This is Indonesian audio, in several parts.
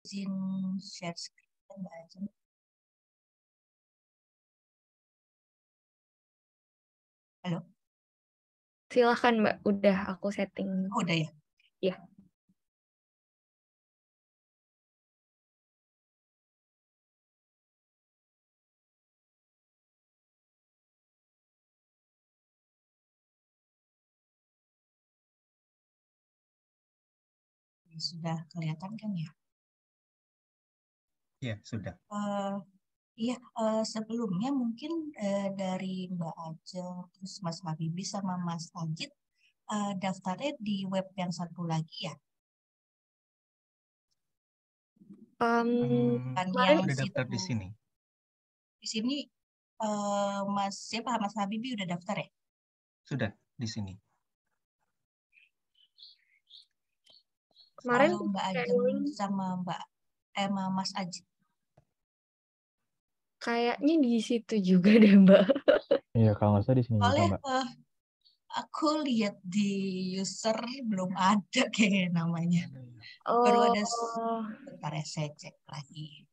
izin share screen Mbak Ajeng. Halo, Silahkan Mbak, udah aku setting. oh, udah ya? Ya. Sudah kelihatan kan ya? Ya, sudah. Iya, sebelumnya mungkin dari Mbak Ajeng, terus Mas Habibie sama Mas Ajit daftarnya di web yang satu lagi ya? Kan yang Udah daftar situ di sini. di sini Mas siapa Mas Habibie udah daftar ya? Sudah di sini. Kemarin Kalau Mbak Ajeng sama Mas Ajit. kayaknya di situ juga deh Mbak. Iya, kalau nggak salah di sini juga Soalnya Mbak. aku lihat di user belum ada kayak namanya. Oh. Baru ada bentar ya saya cek lagi.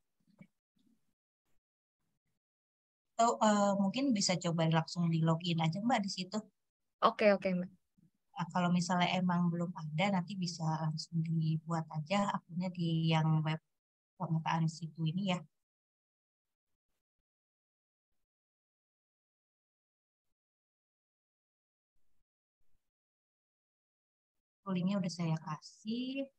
Atau mungkin bisa coba langsung di login aja Mbak di situ. Oke Mbak. Nah, kalau misalnya emang belum ada, nanti bisa langsung dibuat aja akunnya di yang web pemetaan situ ini ya. Linknya udah saya kasih.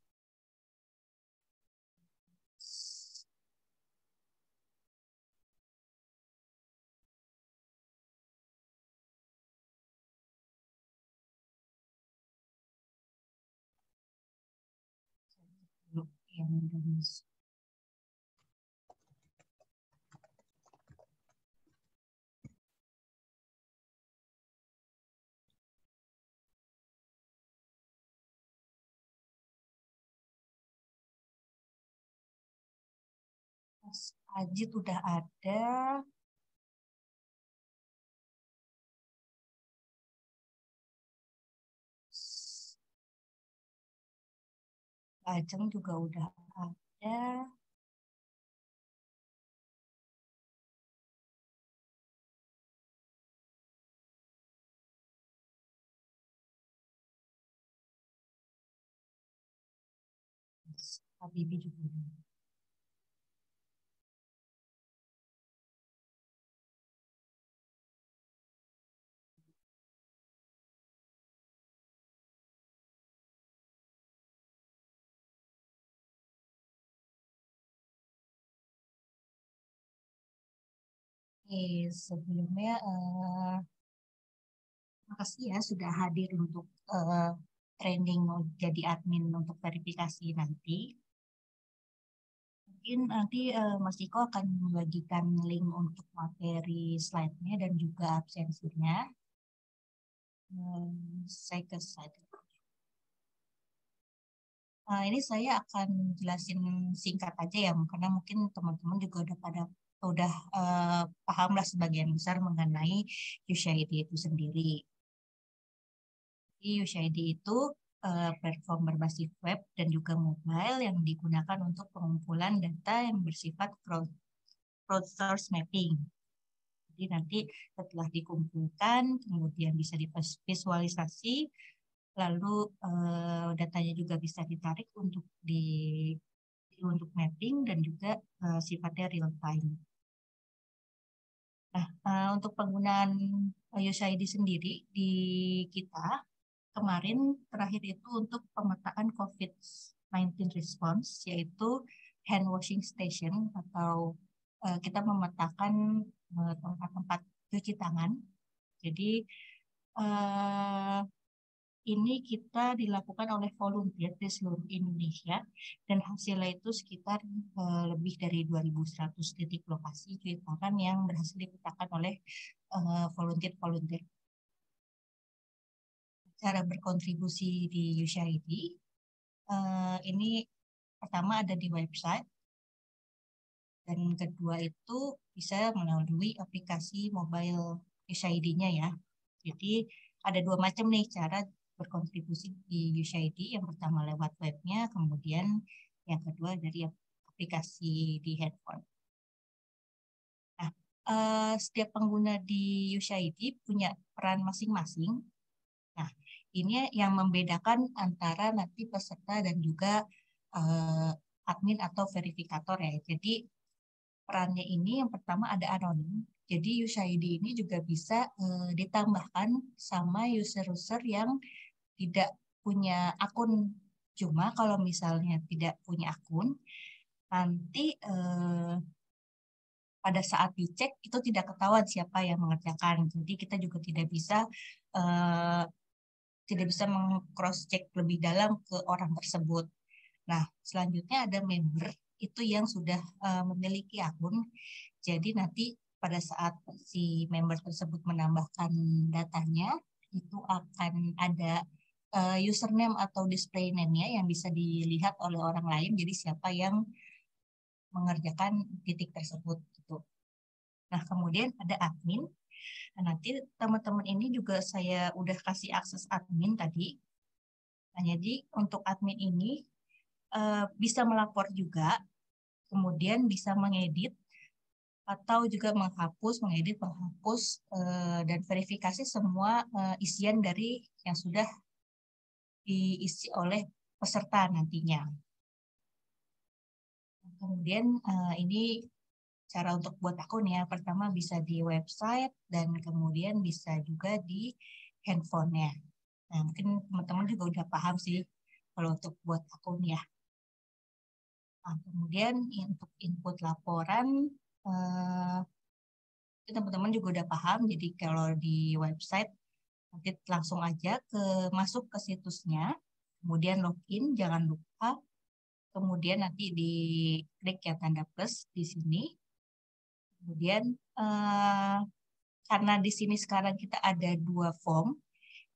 Yang Indonesia. Mas Ajit udah ada. Ajeng juga udah ada. Mas Habibie juga udah. Sebelumnya makasih ya sudah hadir untuk training jadi admin untuk verifikasi nanti. Mungkin nanti Mas Iko akan membagikan link untuk materi slide-nya dan juga absensinya. Saya ke slide. Ini saya akan jelasin singkat aja ya, karena mungkin teman-teman juga udah paham lah sebagian besar mengenai USAID itu sendiri. USAID itu platform berbasis web dan juga mobile yang digunakan untuk pengumpulan data yang bersifat crowdsource mapping. Jadi nanti setelah dikumpulkan, kemudian bisa divisualisasi, lalu datanya juga bisa ditarik untuk mapping dan juga sifatnya real time. Nah, untuk penggunaan USAID sendiri di kita kemarin terakhir itu untuk pemetaan COVID-19 response, yaitu hand washing station atau kita memetakan tempat-tempat cuci tangan. Jadi ini kita dilakukan oleh volunteer di seluruh Indonesia dan hasilnya itu sekitar lebih dari 2.100 titik lokasi cuci tangan yang berhasil dipetakan oleh volunteer-volunteer. Cara berkontribusi di USAID ini pertama ada di website dan kedua itu bisa melalui aplikasi mobile USAID-nya ya. Jadi ada dua macam nih cara berkontribusi di USAID. Yang pertama lewat webnya, kemudian yang kedua dari aplikasi di handphone. Nah, setiap pengguna di USAID punya peran masing-masing. Nah, ini yang membedakan antara nanti peserta dan juga admin atau verifikator ya. Jadi perannya ini yang pertama ada anonim. Jadi USAID ini juga bisa ditambahkan sama user-user yang tidak punya akun. Cuma kalau misalnya tidak punya akun, nanti pada saat dicek itu tidak ketahuan siapa yang mengerjakan. Jadi kita juga tidak bisa meng-cross check lebih dalam ke orang tersebut. Nah, selanjutnya ada member itu yang sudah memiliki akun. Jadi nanti pada saat si member tersebut menambahkan datanya, itu akan ada username atau display name-nya yang bisa dilihat oleh orang lain. Jadi siapa yang mengerjakan titik tersebut gitu. Nah, kemudian ada admin. Nah, nanti teman-teman ini juga saya udah kasih akses admin tadi. Nah, jadi untuk admin ini bisa melapor juga, kemudian bisa mengedit atau juga menghapus, mengedit, menghapus, dan verifikasi semua isian dari yang sudah diisi oleh peserta nantinya. Kemudian ini cara untuk buat akun ya. Pertama bisa di website dan kemudian bisa juga di handphonenya. Nah, mungkin teman-teman juga udah paham sih kalau untuk buat akun ya. Nah, kemudian untuk input laporan, teman-teman juga udah paham. Jadi kalau di website nanti langsung aja masuk ke situsnya, kemudian login, jangan lupa. Kemudian nanti diklik yang tanda plus di sini. Kemudian karena di sini sekarang kita ada 2 form,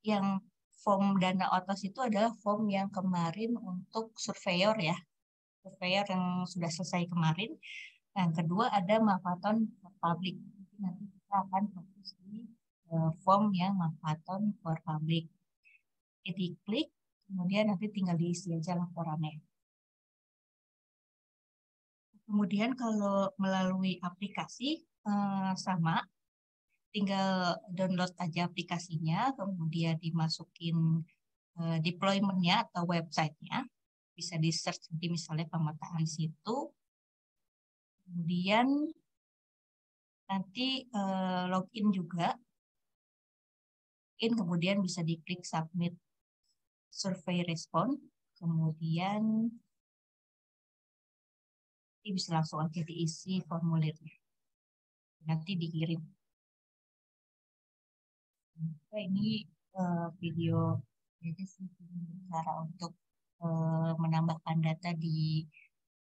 yang form dana otos itu adalah form yang kemarin untuk surveyor ya, surveyor yang sudah selesai kemarin. Yang kedua ada Mappathon for Public. Nanti kita akan fokus di form yang Mappathon for Public. Jadi klik, kemudian nanti tinggal diisi aja laporannya. Kemudian kalau melalui aplikasi sama, tinggal download aja aplikasinya, kemudian dimasukin deployment-nya atau website-nya. Bisa di-search nanti misalnya pemetaan situ. Kemudian nanti login juga. Kemudian bisa diklik submit survey response. Kemudian bisa langsung aja diisi formulirnya. Nanti dikirim. Nah, ini video jadi cara untuk menambahkan data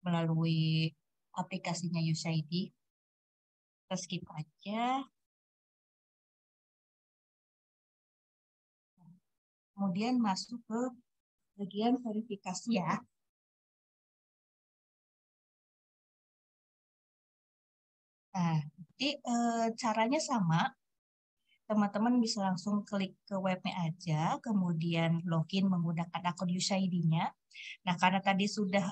melalui aplikasinya USAID. Kita skip aja. Kemudian masuk ke bagian verifikasi ya. Nah, jadi caranya sama. Teman-teman bisa langsung klik ke webnya aja, kemudian login menggunakan akun USAID-nya. Nah, karena tadi sudah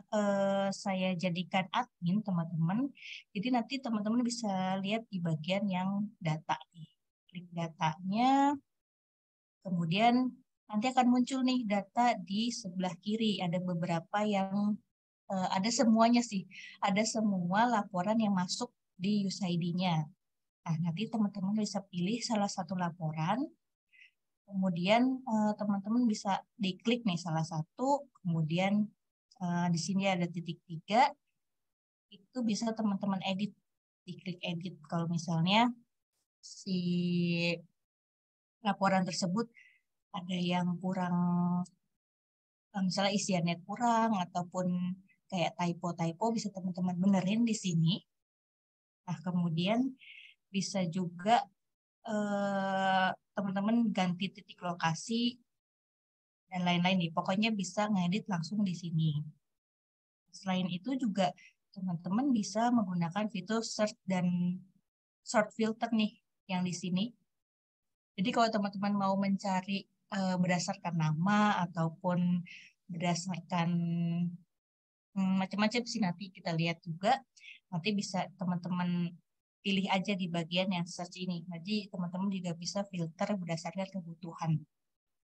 saya jadikan admin, teman-teman, jadi nanti teman-teman bisa lihat di bagian yang data. Klik datanya, kemudian nanti akan muncul nih data di sebelah kiri. Ada beberapa yang, ada semuanya sih, ada semua laporan yang masuk di USAID-nya. Nah, nanti teman-teman bisa pilih salah satu laporan, kemudian teman-teman bisa diklik nih salah satu, kemudian di sini ada titik 3, itu bisa teman-teman edit, diklik edit kalau misalnya si laporan tersebut ada yang kurang, misalnya isiannya kurang, ataupun kayak typo-typo bisa teman-teman benerin di sini. Nah, kemudian bisa juga teman-teman ganti titik lokasi dan lain-lain nih. Pokoknya bisa ngedit langsung di sini. Selain itu juga teman-teman bisa menggunakan fitur search dan short filter nih yang di sini. Jadi kalau teman-teman mau mencari berdasarkan nama ataupun berdasarkan macam-macam sih, nanti kita lihat juga. Nanti bisa teman-teman pilih aja di bagian yang search ini. Jadi teman-teman juga bisa filter berdasarkan kebutuhan.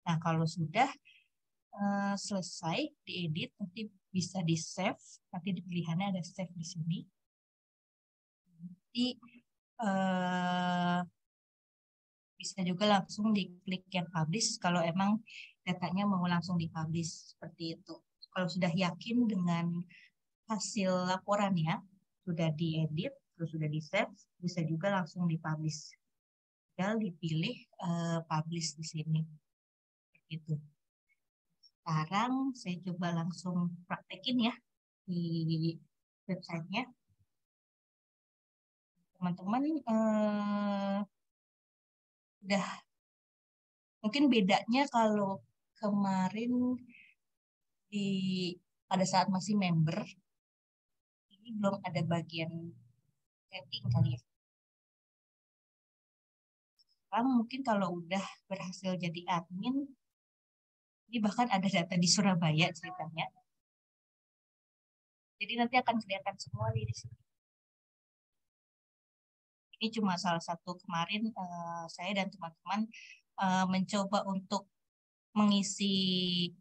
Nah, kalau sudah selesai diedit, nanti bisa di save. Nanti di pilihannya ada save di sini. Nanti bisa juga langsung diklik yang publish kalau emang datanya mau langsung dipublish seperti itu. Kalau sudah yakin dengan hasil laporannya, sudah diedit, terus sudah di-save, bisa juga langsung dipublish. Tinggal dipilih publish di sini. Gitu. Sekarang saya coba langsung praktekin ya di websitenya. Teman-teman udah mungkin bedanya kalau kemarin pada saat masih member ini belum ada bagian setting kali ya. Sekarang mungkin kalau udah berhasil jadi admin, ini bahkan ada data di Surabaya ceritanya. Jadi nanti akan kelihatan semua di sini. Ini cuma salah satu kemarin saya dan teman-teman mencoba untuk mengisi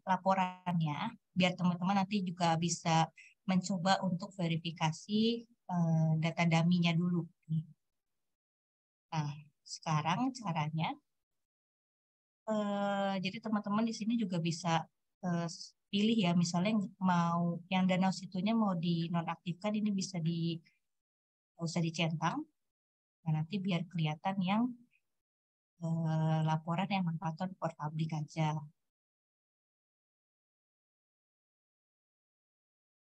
laporannya, biar teman-teman nanti juga bisa mencoba untuk verifikasi data dummy-nya dulu. Nah, sekarang caranya, jadi teman-teman di sini juga bisa pilih ya, misalnya mau yang Danau Situnya mau dinonaktifkan, ini bisa usah dicentang. Nah, nanti biar kelihatan yang laporan yang manfaatkan for public aja.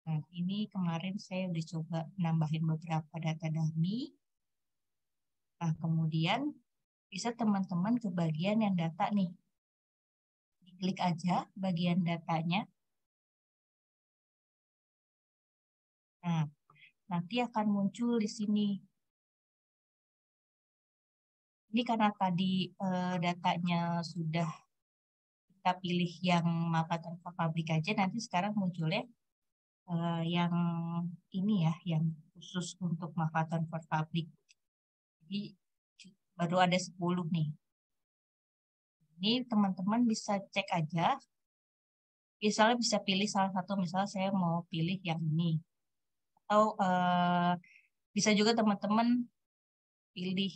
Nah, ini kemarin saya udah coba nambahin beberapa data dummy. Nah, kemudian bisa teman-teman ke bagian yang data nih. Diklik aja bagian datanya. Nah, nanti akan muncul di sini. Ini karena tadi datanya sudah kita pilih yang manfaatkan for public aja, nanti sekarang munculnya yang ini ya, yang khusus untuk manfaatkan for public. Jadi baru ada 10 nih. Ini teman-teman bisa cek aja. Misalnya bisa pilih salah satu, misalnya saya mau pilih yang ini. Atau bisa juga teman-teman pilih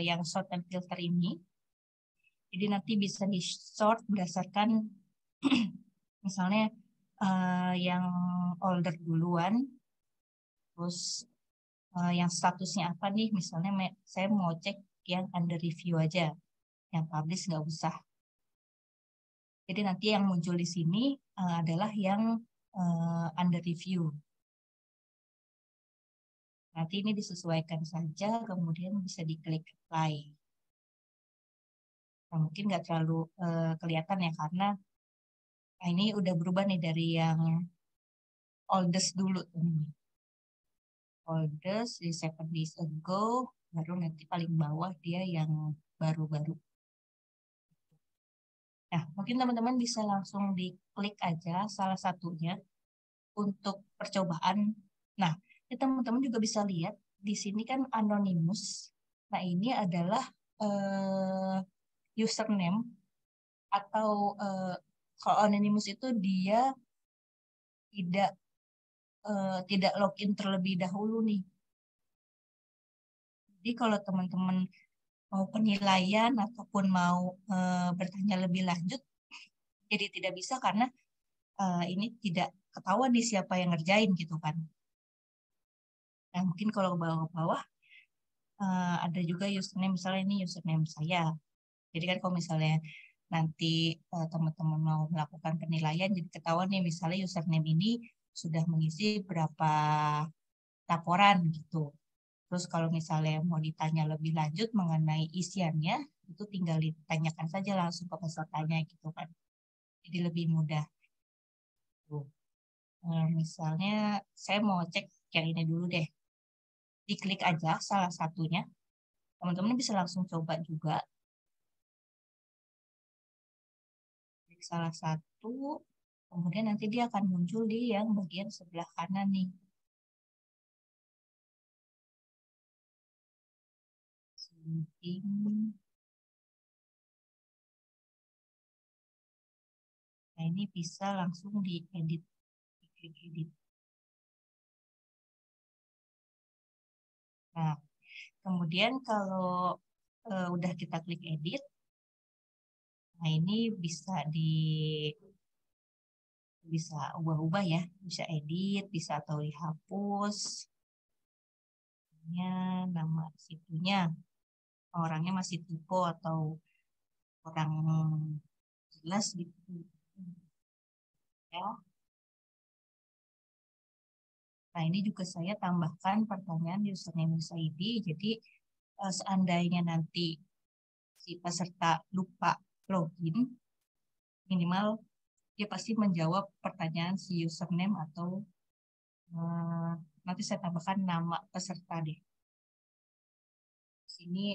yang sort and filter ini. Jadi nanti bisa di sort berdasarkan misalnya yang older duluan, terus yang statusnya apa nih, misalnya saya mau cek yang under review aja, yang publish nggak usah. Jadi nanti yang muncul di sini adalah yang under review. Nanti ini disesuaikan saja, kemudian bisa diklik apply. Nah, mungkin nggak terlalu kelihatan ya, karena ini udah berubah nih dari yang oldest dulu. Oldest di 7 days ago, baru nanti paling bawah dia yang baru-baru. Nah, mungkin teman-teman bisa langsung diklik aja salah satunya untuk percobaan. Nah, teman-teman juga bisa lihat di sini kan anonymous. Nah, ini adalah username atau kalau anonymous itu dia tidak login terlebih dahulu nih. Jadi kalau teman-teman mau penilaian ataupun mau bertanya lebih lanjut, jadi tidak bisa karena ini tidak ketahuan nih siapa yang ngerjain gitu kan. Nah, mungkin kalau bawah-bawah ada juga username, misalnya ini username saya. Jadi kan kalau misalnya nanti teman-teman mau melakukan penilaian, jadi ketahuan nih misalnya username ini sudah mengisi berapa laporan gitu. Terus kalau misalnya mau ditanya lebih lanjut mengenai isiannya, itu tinggal ditanyakan saja langsung ke pesertanya gitu kan. Jadi lebih mudah. Misalnya saya mau cek yang ini dulu deh. Diklik aja salah satunya. Teman-teman bisa langsung coba juga. Klik salah satu. Kemudian nanti dia akan muncul di yang bagian sebelah kanan nih. Setting. Nah, ini bisa langsung diedit, diklik edit. Nah, kemudian kalau udah kita klik edit, nah ini bisa ubah-ubah ya, bisa edit, bisa atau dihapus, nama situnya, orangnya masih typo atau kurang jelas gitu ya. Nah, ini juga saya tambahkan pertanyaan username user ID. Jadi seandainya nanti si peserta lupa login, minimal dia pasti menjawab pertanyaan si username atau nanti saya tambahkan nama peserta deh. Sini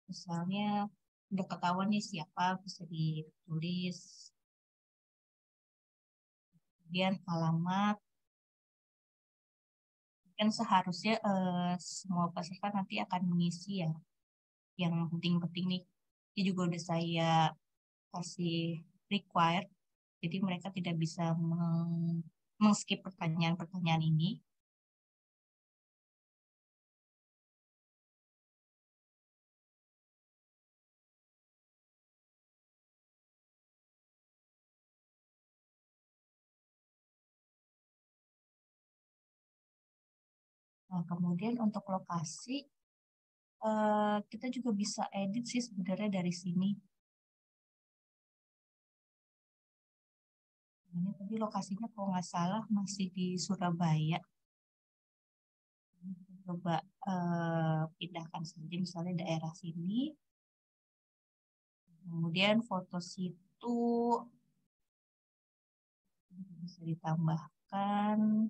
misalnya udah ketahuan nih siapa, bisa ditulis. Kemudian alamat. Kan seharusnya semua peserta nanti akan mengisi ya. Yang penting-penting nih. Ini juga udah saya kasih required. Jadi mereka tidak bisa meng-skip pertanyaan-pertanyaan ini. Nah, kemudian untuk lokasi, kita juga bisa edit sih sebenarnya dari sini. Ini tadi lokasinya kalau nggak salah masih di Surabaya. Coba pindahkan saja misalnya daerah sini. Kemudian foto situ bisa ditambahkan.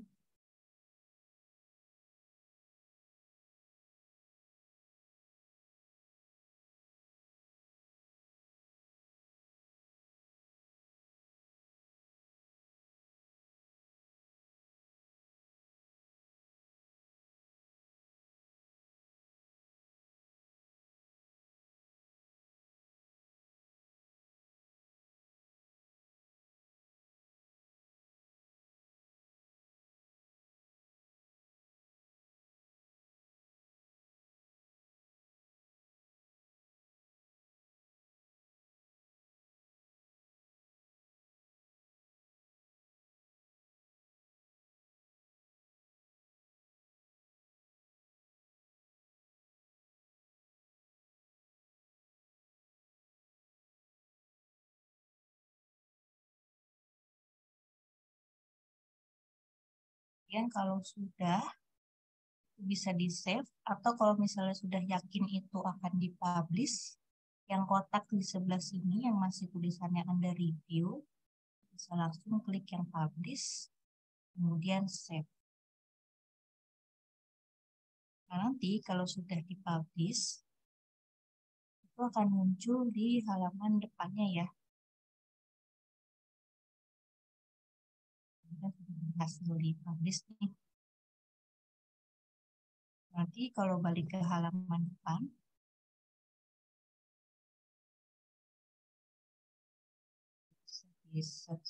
Kemudian kalau sudah bisa di save atau kalau misalnya sudah yakin itu akan dipublish, yang kotak di sebelah sini yang masih tulisannya under review, bisa langsung klik yang publish, kemudian save. Nah, nanti kalau sudah dipublish, itu akan muncul di halaman depannya ya. Kita sudah berhasil dipublish nih. Nanti kalau balik ke halaman depan, bisa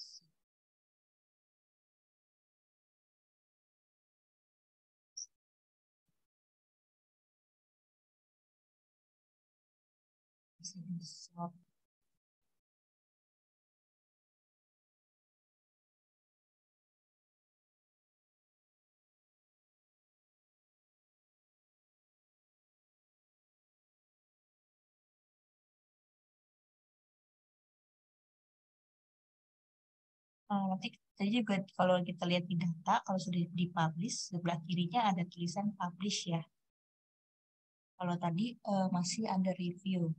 di-sort. Nanti tadi juga kalau kita lihat di data, kalau sudah dipublish, sebelah kirinya ada tulisan publish ya. Kalau tadi masih under review.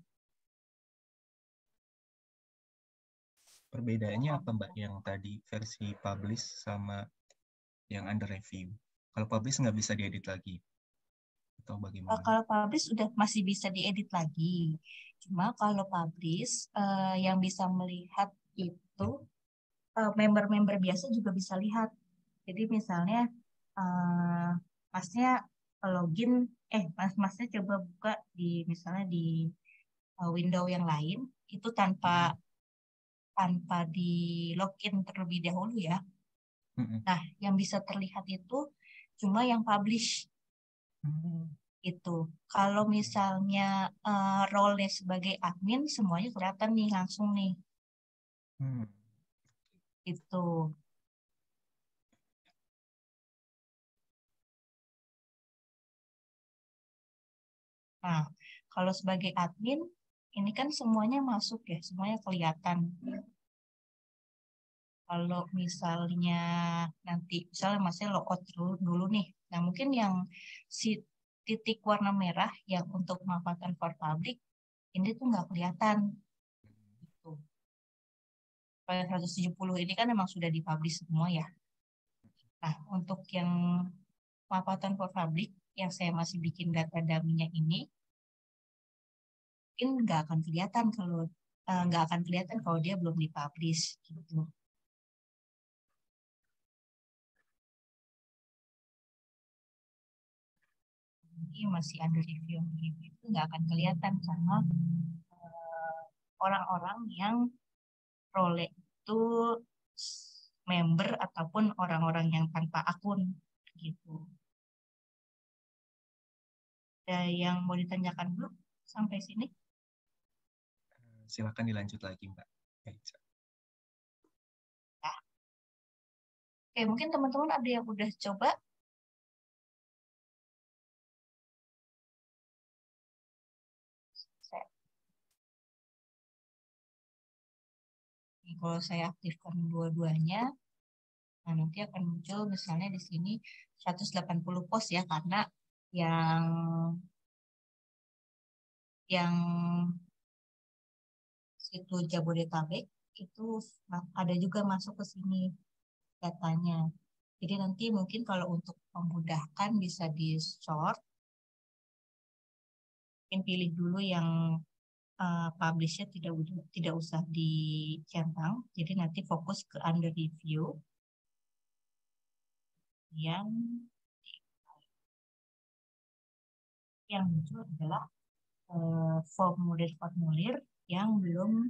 Perbedaannya apa Mbak yang tadi versi publish sama yang under review? Kalau publish nggak bisa diedit lagi? Atau bagaimana? Kalau publish sudah masih bisa diedit lagi. Cuma kalau publish yang bisa melihat itu member-member biasa juga bisa lihat. Jadi misalnya masnya login, masnya coba buka di misalnya di window yang lain itu tanpa di login terlebih dahulu ya. Nah, yang bisa terlihat itu cuma yang publish itu. Kalau misalnya role-nya sebagai admin semuanya kelihatan nih langsung nih. Itu. Nah, kalau sebagai admin ini kan semuanya masuk ya, semuanya kelihatan. Kalau misalnya nanti, misalnya masnya logout dulu nih, nah mungkin yang si titik warna merah yang untuk pemanfaatan for public, ini tuh nggak kelihatan. Gitu. Pada 170 ini kan memang sudah dipublish semua ya. Nah, untuk yang pemanfaatan for public, yang saya masih bikin data dummy-nya ini, mungkin nggak akan kelihatan kalau dia belum dipublish gitu. Ini masih under review itu nggak akan kelihatan sama orang-orang yang role itu member ataupun orang-orang yang tanpa akun gitu. Ada yang mau ditanyakan dulu sampai sini? Silakan dilanjut lagi, Mbak. Ya. Oke, mungkin teman-teman ada yang udah coba. Kalau saya aktifkan dua-duanya, nah nanti akan muncul misalnya di sini 180 pos ya, karena yang situ Jabodetabek itu ada juga masuk ke sini datanya. Jadi nanti mungkin kalau untuk memudahkan bisa di sort, mungkin pilih dulu yang publish-nya tidak usah dicentang. Jadi nanti fokus ke under review. Yang muncul adalah formulir-formulir yang belum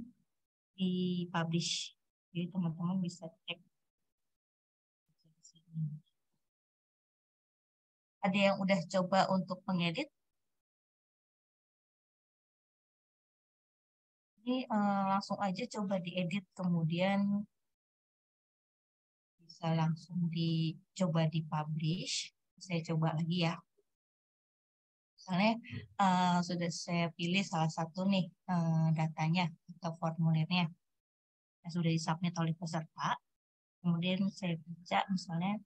dipublish. Jadi teman-teman bisa cek di sini. Ada yang udah coba untuk mengedit? Ini langsung aja coba diedit, kemudian bisa langsung dicoba dipublish. Saya coba lagi ya. Misalnya sudah saya pilih salah satu nih datanya atau formulirnya yang sudah disubmit oleh peserta. Kemudian saya baca misalnya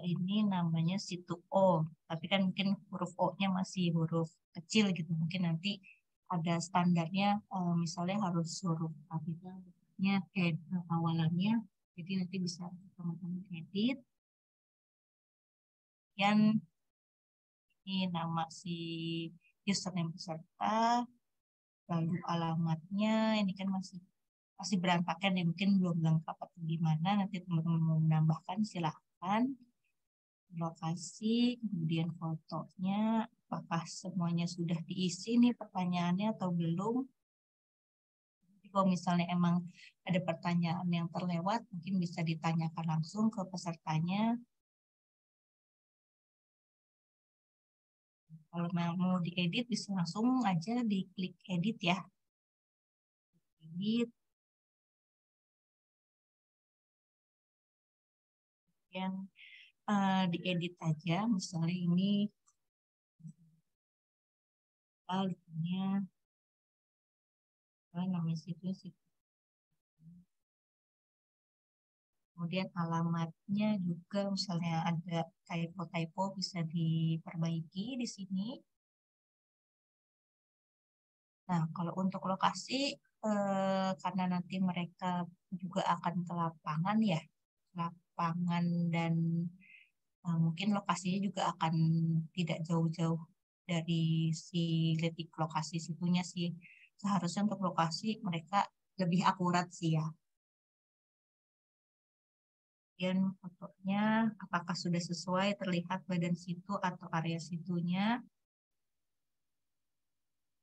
ini namanya situ O, tapi kan mungkin huruf O-nya masih huruf kecil gitu. Mungkin nanti ada standarnya, misalnya harus huruf kapitalnya awalannya. Jadi nanti bisa teman-teman edit. Dan ini nama si username peserta, lalu alamatnya, ini kan masih berantakan ya, mungkin belum lengkap atau gimana. Nanti teman-teman mau menambahkan silahkan. Lokasi, kemudian fotonya, apakah semuanya sudah diisi nih pertanyaannya atau belum. Jadi kalau misalnya emang ada pertanyaan yang terlewat, mungkin bisa ditanyakan langsung ke pesertanya. Kalau mau diedit, bisa langsung aja diklik edit ya. Edit. Yang diedit aja, misalnya ini namanya situs. Kemudian alamatnya juga misalnya ada typo-typo bisa diperbaiki di sini. Nah, kalau untuk lokasi, karena nanti mereka juga akan ke lapangan ya, lapangan dan mungkin lokasinya juga akan tidak jauh-jauh dari si detik lokasi situnya sih. Seharusnya untuk lokasi mereka lebih akurat sih ya. Kemudian fotonya apakah sudah sesuai terlihat badan situ atau area situnya.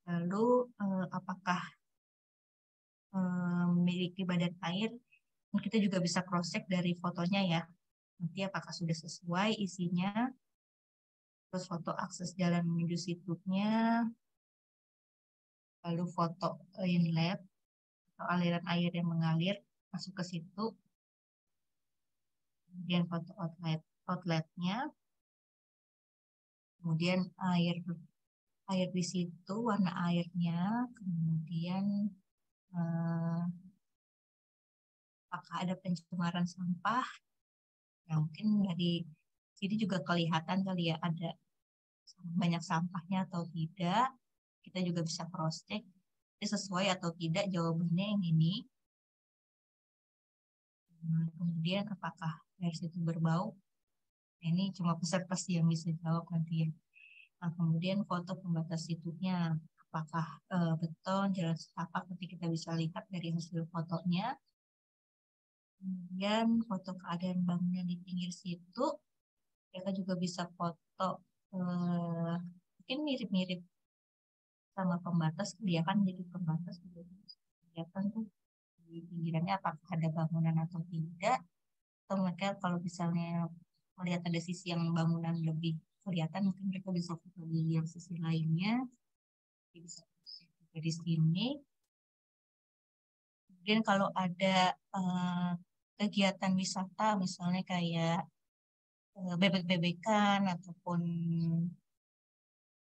Lalu apakah memiliki badan air. Kita juga bisa cross check dari fotonya ya. Nanti apakah sudah sesuai isinya. Terus foto akses jalan menuju situnya. Lalu foto inlet atau aliran air yang mengalir masuk ke situ. Kemudian foto outletnya. Kemudian air di situ, warna airnya. Kemudian apakah ada pencemaran sampah. Nah, mungkin dari sini juga kelihatan kali ya ada banyak sampahnya atau tidak. Kita juga bisa cross check sesuai atau tidak jawabannya yang ini. Kemudian apakah air situ berbau? Nah, ini cuma peserta sih yang bisa jawab nanti ya. Nah, kemudian foto pembatas situnya. Apakah beton, jalan setapak, nanti kita bisa lihat dari hasil fotonya. Kemudian foto keadaan bangunan di pinggir situ. Kita juga bisa foto mungkin mirip-mirip sama pembatas, kelihatan jadi pembatas juga kelihatan tuh di pinggirannya apakah ada bangunan atau tidak. Atau mereka kalau misalnya melihat ada sisi yang bangunan lebih kelihatan, mungkin mereka bisa foto di yang sisi lainnya. Bisa dari sini. Kemudian kalau ada kegiatan wisata, misalnya kayak bebek-bebekan ataupun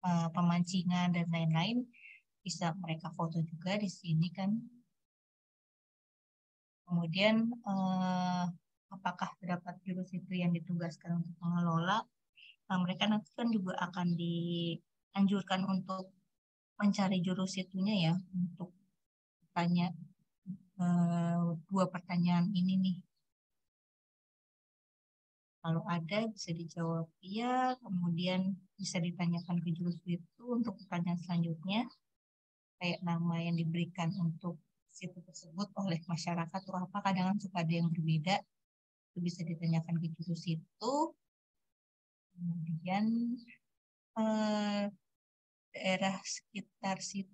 pemancingan dan lain-lain, bisa mereka foto juga di sini kan. Kemudian apakah terdapat jurus itu yang ditugaskan untuk mengelola? Nah, mereka nanti kan juga akan dianjurkan untuk mencari jurus itunya ya, untuk tanya dua pertanyaan ini nih. Kalau ada bisa dijawab iya, kemudian bisa ditanyakan ke jurus itu untuk pertanyaan selanjutnya, kayak nama yang diberikan untuk situ tersebut oleh masyarakat atau apa, kadang suka ada yang berbeda, itu bisa ditanyakan ke jurus itu. Kemudian daerah sekitar situ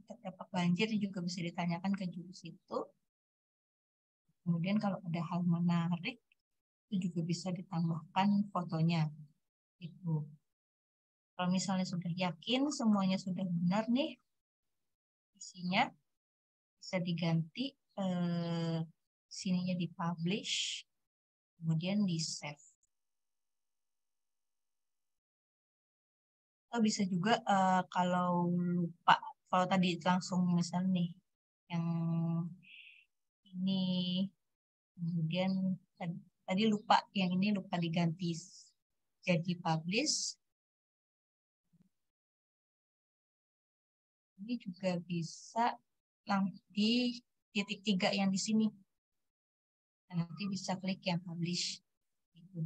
terdapat banjir juga bisa ditanyakan ke jurus itu. Kemudian kalau ada hal menarik itu juga bisa ditambahkan fotonya. Itu. Kalau misalnya sudah yakin semuanya sudah benar nih isinya, bisa diganti sininya di-publish, kemudian di-save. Atau bisa juga kalau lupa, kalau tadi langsung misalnya nih yang ini, kemudian tadi lupa, yang ini lupa diganti jadi publish. Ini juga bisa di titik 3 yang di sini. Dan nanti bisa klik yang publish. Gitu.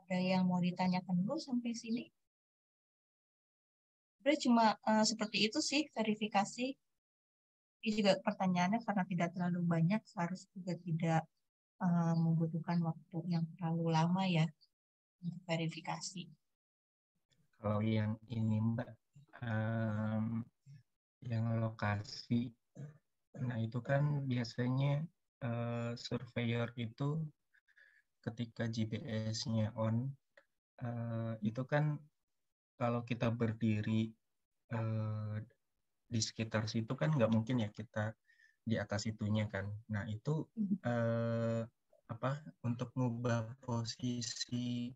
Ada yang mau ditanyakan dulu sampai sini? Sebenarnya cuma seperti itu sih verifikasi. Ini juga pertanyaannya karena tidak terlalu banyak, harus juga tidak membutuhkan waktu yang terlalu lama ya untuk verifikasi. Kalau yang ini Mbak, yang lokasi, nah itu kan biasanya surveyor itu ketika GPS-nya on, itu kan kalau kita berdiri di sekitar situ kan nggak mungkin ya kita di atas itunya kan. Nah itu untuk mengubah posisi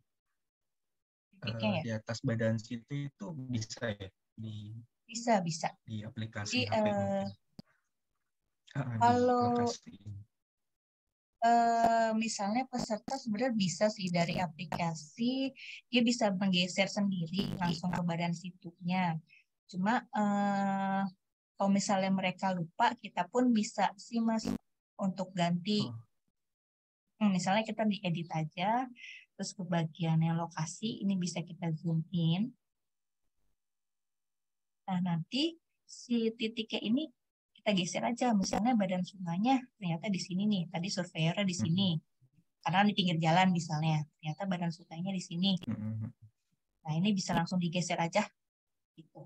Ya? di atas badan situ itu bisa ya bisa di aplikasi jadi HP mungkin. Kalau misalnya peserta sebenarnya bisa sih dari aplikasi, dia bisa menggeser sendiri langsung ke badan situnya. Cuma kalau misalnya mereka lupa, kita pun bisa sih Mas untuk ganti. Misalnya kita diedit aja, terus ke bagiannya lokasi, ini bisa kita zoom in. Nah nanti si titiknya ini kita geser aja. Misalnya badan sungainya ternyata di sini nih, tadi surveyornya di sini. Karena di pinggir jalan misalnya, ternyata badan sungainya di sini. Nah, ini bisa langsung digeser aja gitu.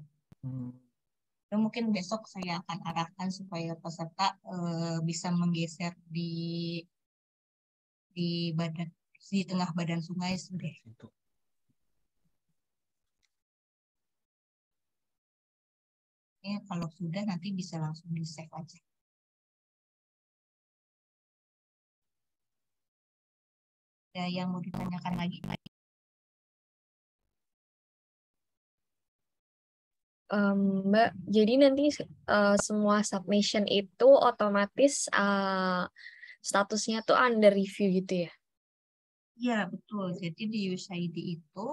Dan mungkin besok saya akan arahkan supaya peserta bisa menggeser di badan, di tengah badan sungai sudah. Ya, kalau sudah nanti bisa langsung di save aja. Ada yang mau ditanyakan lagi? Mbak, jadi nanti semua submission itu otomatis statusnya tuh under review gitu ya? Iya, betul. Jadi di USAID itu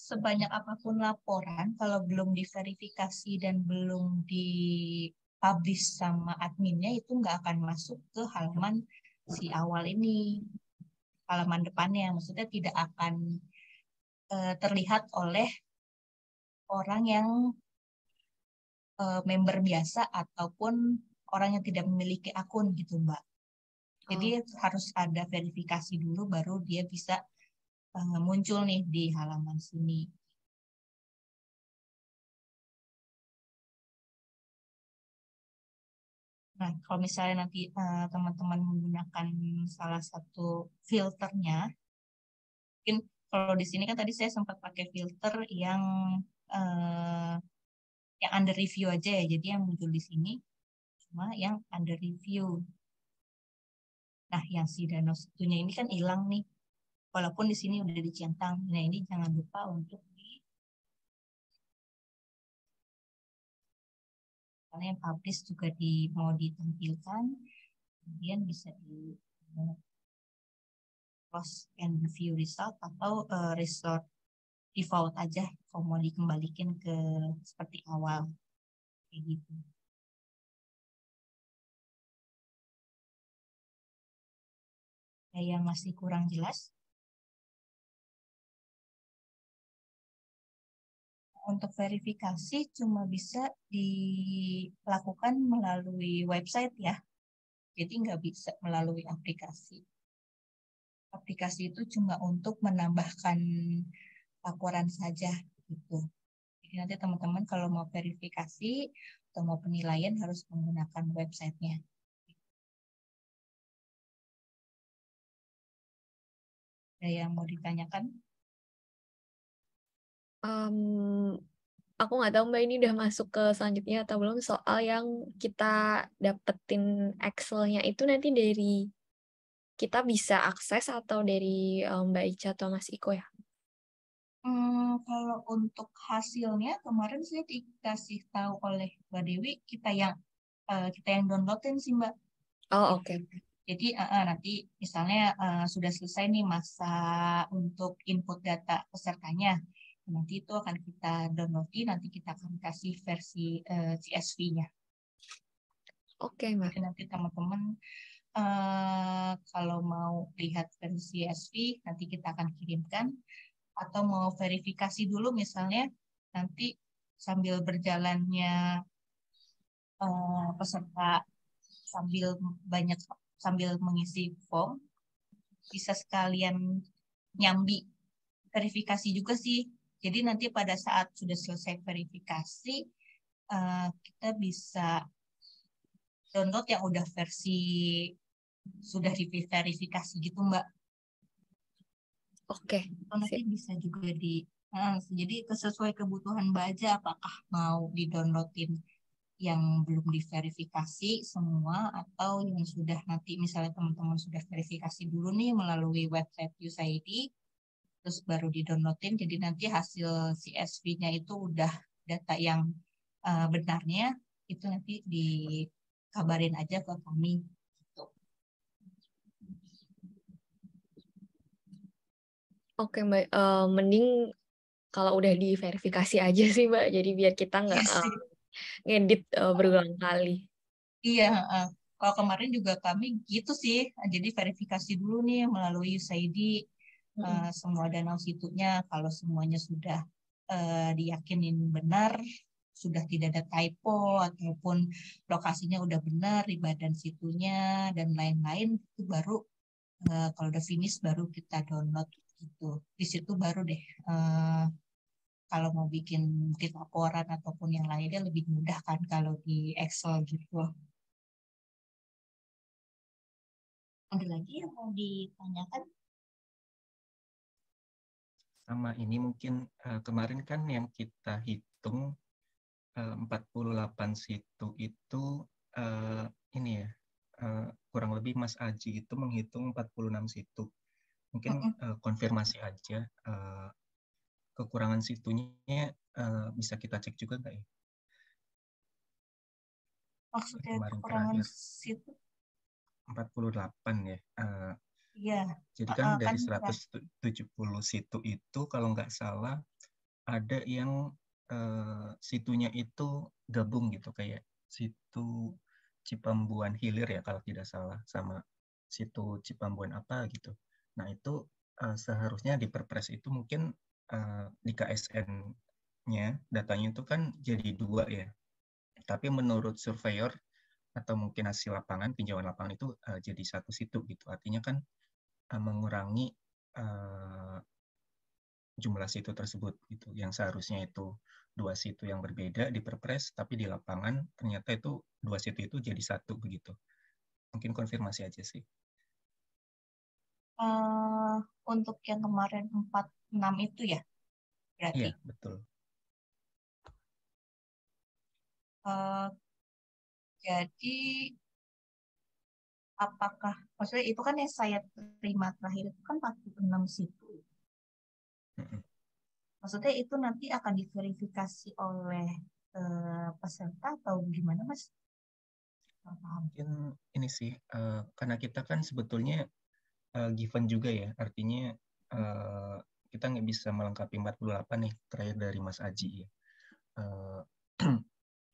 sebanyak apapun laporan, kalau belum diverifikasi dan belum dipublish sama adminnya, itu nggak akan masuk ke halaman si awal ini, halaman depannya. Maksudnya tidak akan terlihat oleh orang yang member biasa ataupun orang yang tidak memiliki akun gitu, Mbak. Jadi harus ada verifikasi dulu baru dia bisa muncul nih di halaman sini. Nah, kalau misalnya nanti teman-teman menggunakan salah satu filternya, mungkin kalau di sini kan tadi saya sempat pakai filter yang under review aja ya, jadi yang muncul di sini cuma yang under review. Nah, yang si danau situnya ini kan hilang nih, walaupun di sini udah dicentang. Nah, ini jangan lupa untuk karena yang publish juga mau ditampilkan, kemudian bisa di close and view result atau result default aja kalau mau dikembalikan ke seperti awal kayak gitu. Ada yang masih kurang jelas? Untuk verifikasi cuma bisa dilakukan melalui website ya, jadi nggak bisa melalui aplikasi. Aplikasi itu cuma untuk menambahkan laporan saja gitu. Jadi nanti teman-teman kalau mau verifikasi atau mau penilaian harus menggunakan websitenya. Ada yang mau ditanyakan? Aku nggak tahu Mbak ini udah masuk ke selanjutnya atau belum, soal yang kita dapetin Excel-nya itu nanti dari kita bisa akses atau dari Mbak Ica atau Mas Iko ya? Kalau untuk hasilnya kemarin saya dikasih tahu oleh Mbak Dewi kita yang downloadin sih Mbak. Oh oke. Jadi nanti misalnya sudah selesai nih masa untuk input data pesertanya, nanti itu akan kita downloadin, nanti kita akan kasih versi CSV-nya. Oke Mbak. Jadi nanti teman-teman kalau mau lihat versi CSV nanti kita akan kirimkan, atau mau verifikasi dulu misalnya nanti sambil berjalannya peserta sambil mengisi form bisa sekalian nyambi verifikasi juga sih. Jadi nanti pada saat sudah selesai verifikasi kita bisa download yang udah versi sudah diverifikasi gitu Mbak. Oke. Nanti bisa juga jadi sesuai kebutuhan Mbak aja, apakah mau di-downloadin yang belum diverifikasi semua atau yang sudah nanti misalnya teman-teman sudah verifikasi dulu nih melalui website USAID terus baru di-downloadin, jadi nanti hasil CSV-nya itu udah data yang benarnya itu nanti dikabarin aja ke kami. Oke Mbak, mending kalau udah diverifikasi aja sih Mbak, jadi biar kita nggak ngedit berulang kali. Iya, kalau kemarin juga kami gitu sih, jadi verifikasi dulu nih melalui USAID semua danau situnya, kalau semuanya sudah diyakinin benar, sudah tidak ada typo ataupun lokasinya udah benar di badan situnya dan lain-lain, itu baru kalau udah finish baru kita download gitu. Di situ baru deh kalau mau bikin laporan ataupun yang lainnya lebih mudah kan kalau di Excel gitu. Ada lagi yang mau ditanyakan? Sama ini mungkin kemarin kan yang kita hitung 48 situ itu ini ya, kurang lebih Mas Aji itu menghitung 46 situ. Mungkin konfirmasi aja kekurangan situnya bisa kita cek juga nggak ya? Maksudnya kemarin kekurangan terakhir situ? 48 ya. Iya. Jadi kan dari Kan 170 situ itu kalau nggak salah ada yang situnya itu gabung gitu, kayak situ Cipambuan Hilir ya kalau tidak salah, sama situ Cipambuan apa gitu. Nah itu seharusnya di Perpres itu mungkin di KSN-nya datanya itu kan jadi 2 ya. Tapi menurut surveyor atau mungkin hasil lapangan, tinjauan lapangan itu jadi 1 situ gitu. Artinya kan mengurangi jumlah situ tersebut gitu, yang seharusnya itu 2 situ yang berbeda di Perpres, tapi di lapangan ternyata itu 2 situ itu jadi 1 begitu. Mungkin konfirmasi aja sih. Untuk yang kemarin 46 itu ya berarti? Iya, betul. Jadi apakah, maksudnya itu kan yang saya terima terakhir itu kan 46 situ. Maksudnya itu nanti akan diverifikasi oleh peserta atau gimana Mas? Mungkin ini sih, karena kita kan sebetulnya given juga ya, artinya kita nggak bisa melengkapi 48 nih, terakhir dari Mas Aji ya.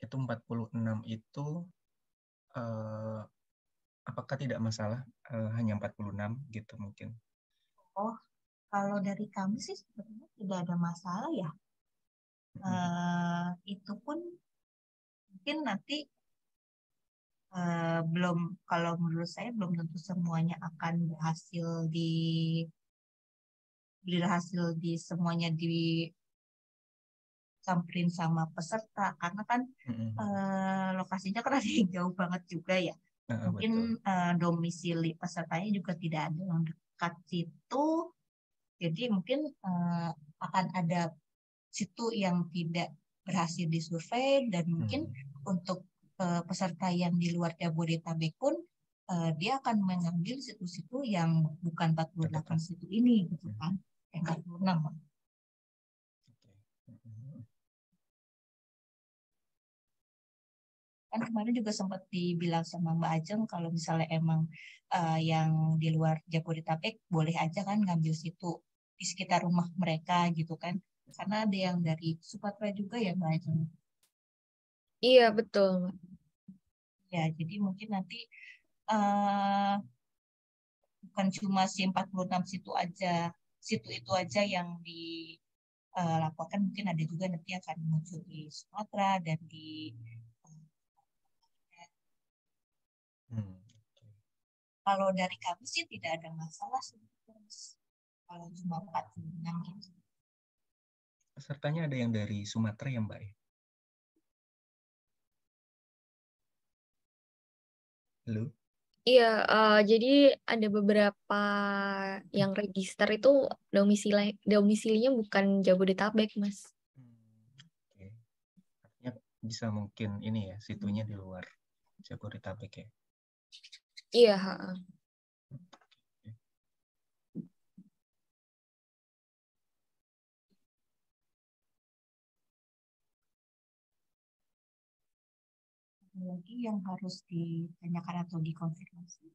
Itu 46 itu apakah tidak masalah hanya 46 gitu mungkin? Oh, kalau dari kami sih sebenarnya tidak ada masalah ya. Itu pun mungkin nanti belum, kalau menurut saya belum tentu semuanya akan berhasil di semuanya disamperin sama peserta karena kan lokasinya kan ada yang jauh banget juga ya. Mungkin domisili pesertanya juga tidak ada yang dekat situ, jadi mungkin akan ada situ yang tidak berhasil disurvei dan mungkin untuk peserta yang di luar Jabodetabek pun dia akan mengambil situ-situ yang bukan 48 situ ini gitu kan, yang 46. Kan kemarin juga sempat dibilang sama Mbak Ajeng kalau misalnya emang yang di luar Jabodetabek boleh aja kan ngambil situ di sekitar rumah mereka gitu kan, karena ada yang dari Sumatera juga ya Mbak Ajeng. Iya betul. Ya jadi mungkin nanti bukan cuma si 46 situ itu aja yang dilaporkan, mungkin ada juga nanti akan muncul di Sumatera dan di kalau dari kami sih tidak ada masalah sebetulnya kalau cuma 46 gitu. Pesertanya ada yang dari Sumatera ya Mbak? Halo? Iya, jadi ada beberapa yang register itu domisilinya bukan Jabodetabek, Mas. Oke. Artinya bisa mungkin ini ya, situnya di luar Jabodetabek ya? Iya. Lagi yang harus ditanyakan atau dikonfirmasi.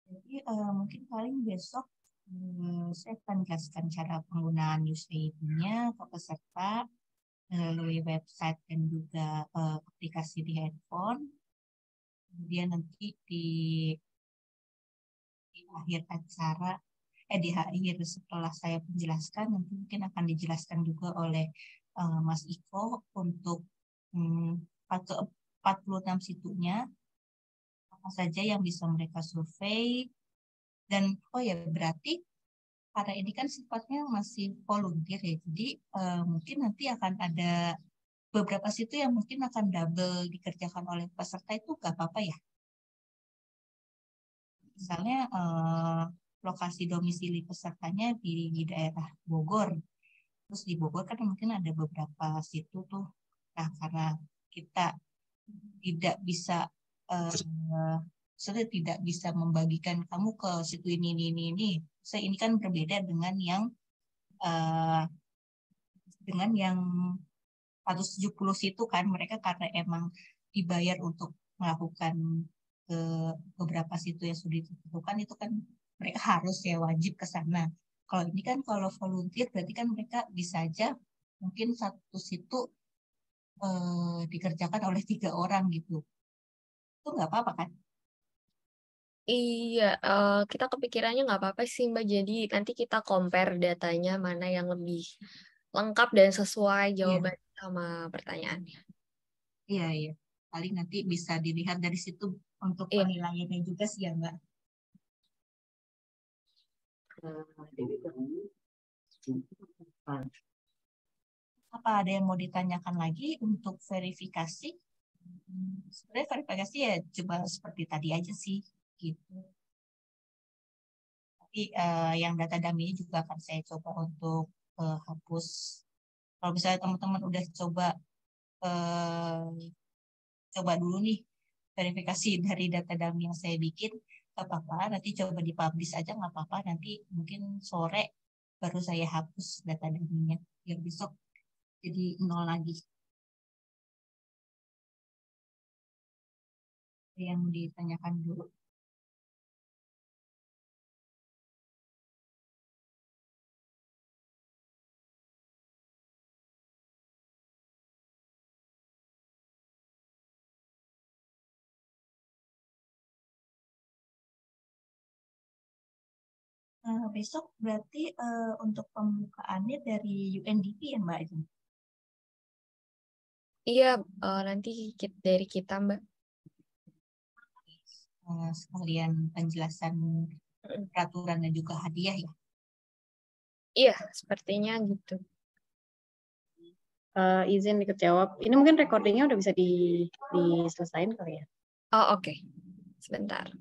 Jadi mungkin paling besok saya akan jelaskan cara penggunaan USAID-nya ke peserta melalui website dan juga aplikasi di handphone. Kemudian nanti di akhir acara, di akhir setelah saya menjelaskan, nanti mungkin akan dijelaskan juga oleh Mas Iko untuk 46 situnya, apa saja yang bisa mereka survei. Dan oh ya, berarti karena ini kan sifatnya masih volunteer ya, jadi mungkin nanti akan ada beberapa situ yang mungkin akan double dikerjakan oleh peserta, itu nggak apa-apa ya? Misalnya lokasi domisili pesertanya di daerah Bogor, terus di Bogor kan mungkin ada beberapa situ tuh. Nah, karena kita tidak bisa sudah tidak bisa membagikan kamu ke situ ini. Saya ini kan berbeda dengan yang 170 situ kan, mereka karena emang dibayar untuk melakukan ke beberapa situ yang sudah ditentukan, itu kan mereka harus ya wajib ke sana. Kalau ini kan kalau volunteer berarti kan mereka bisa aja mungkin satu situ dikerjakan oleh 3 orang gitu. Itu nggak apa-apa kan? Iya, kita kepikirannya nggak apa-apa sih Mbak. Jadi nanti kita compare datanya mana yang lebih lengkap dan sesuai jawaban sama pertanyaannya. Iya, iya. Paling nanti bisa dilihat dari situ untuk Iya. penilaiannya juga sih ya Mbak. Apa ada yang mau ditanyakan lagi untuk verifikasi? Sebenarnya verifikasi ya coba seperti tadi aja sih, gitu. Tapi yang data dummy juga akan saya coba untuk hapus. Kalau misalnya teman-teman udah coba dulu nih verifikasi dari data dummy yang saya bikin, nggak apa-apa. Nanti coba dipublish aja, nggak apa-apa. Nanti mungkin sore baru saya hapus data dummy-nya, biar besok jadi 0 lagi. Yang ditanyakan dulu. Besok berarti untuk pembukaannya dari UNDP ya Mbak? Iya, nanti dari kita Mbak. Sekalian penjelasan peraturan dan juga hadiah ya? Iya, sepertinya gitu. Izin ikut jawab. Ini mungkin recordingnya udah bisa diselesaikan kali ya? Oh, oke. Sebentar.